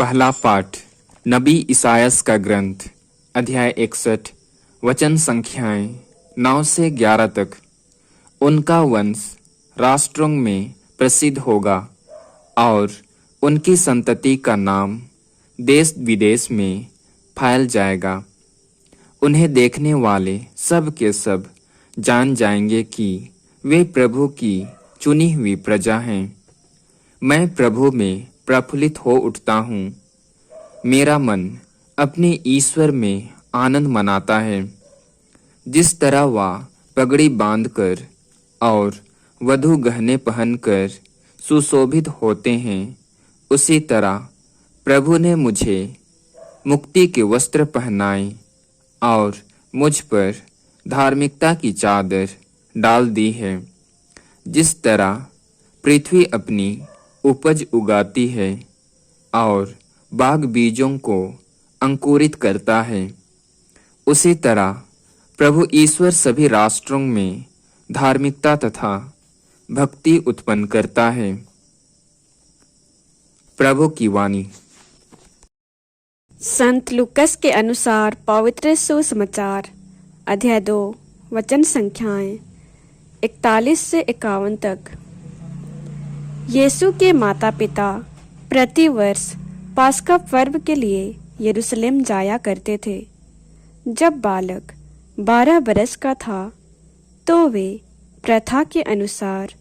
पहला पाठ नबी इसायास का ग्रंथ अध्याय 61 वचन संख्याएं 9 से 11 तक। उनका वंश राष्ट्रों में प्रसिद्ध होगा और उनकी संतति का नाम देश विदेश में फैल जाएगा। उन्हें देखने वाले सब के सब जान जाएंगे कि वे प्रभु की चुनी हुई प्रजा हैं। मैं प्रभु में प्रफुल्लित हो उठता हूँ। मेरा मन अपने ईश्वर में आनंद मनाता है। जिस तरह वह पगड़ी बांधकर और वधु गहने पहनकर सुशोभित होते हैं, उसी तरह प्रभु ने मुझे मुक्ति के वस्त्र पहनाए और मुझ पर धार्मिकता की चादर डाल दी है। जिस तरह पृथ्वी अपनी उपज उगाती है और बाग बीजों को अंकुरित करता है, उसी तरह प्रभु ईश्वर सभी राष्ट्रों में धार्मिकता तथा भक्ति उत्पन्न करता है। प्रभु की वाणी। संत लूकस के अनुसार पवित्र सुसमाचार अध्याय 2 वचन संख्याएं 41 से 51 तक। यीशु के माता पिता प्रतिवर्ष पास्का पर्व के लिए यरूशलेम जाया करते थे। जब बालक 12 बरस का था तो वे प्रथा के अनुसार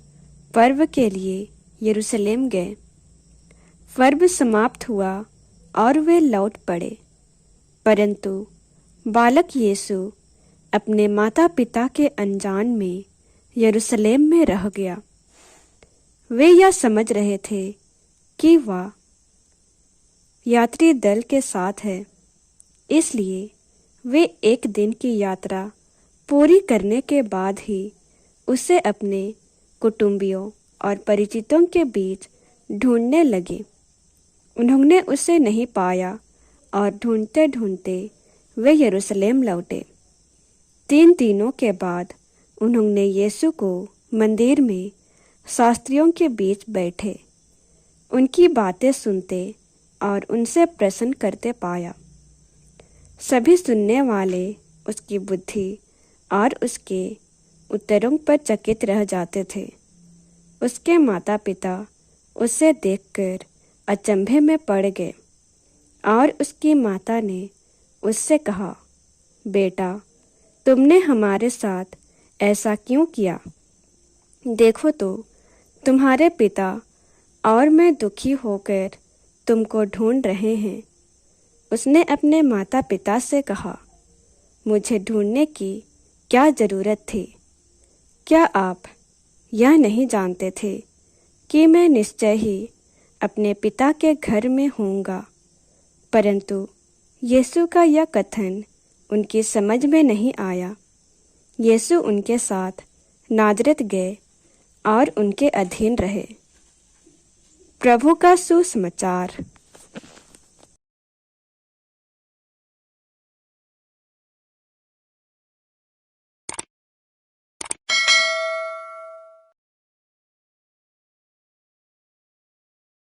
पर्व के लिए यरूशलेम गए। पर्व समाप्त हुआ और वे लौट पड़े, परंतु बालक यीशु अपने माता पिता के अनजान में यरूशलेम में रह गया। वे यह समझ रहे थे कि वह यात्री दल के साथ है, इसलिए वे एक दिन की यात्रा पूरी करने के बाद ही उसे अपने कुटुंबियों और परिचितों के बीच ढूंढने लगे। उन्होंने उसे नहीं पाया और ढूंढते ढूंढते वे यरूशलेम लौटे। 3 दिनों के बाद उन्होंने यीशु को मंदिर में शास्त्रियों के बीच बैठे उनकी बातें सुनते और उनसे प्रश्न करते पाया। सभी सुनने वाले उसकी बुद्धि और उसके उत्तरों पर चकित रह जाते थे। उसके माता पिता उसे देखकर अचंभे में पड़ गए और उसकी माता ने उससे कहा, बेटा, तुमने हमारे साथ ऐसा क्यों किया? देखो तो, तुम्हारे पिता और मैं दुखी होकर तुमको ढूंढ रहे हैं। उसने अपने माता पिता से कहा, मुझे ढूंढने की क्या ज़रूरत थी? क्या आप यह नहीं जानते थे कि मैं निश्चय ही अपने पिता के घर में होऊंगा? परंतु यीशु का यह कथन उनकी समझ में नहीं आया। यीशु उनके साथ नाजरत गए और उनके अधीन रहे। प्रभु का सुसमाचार।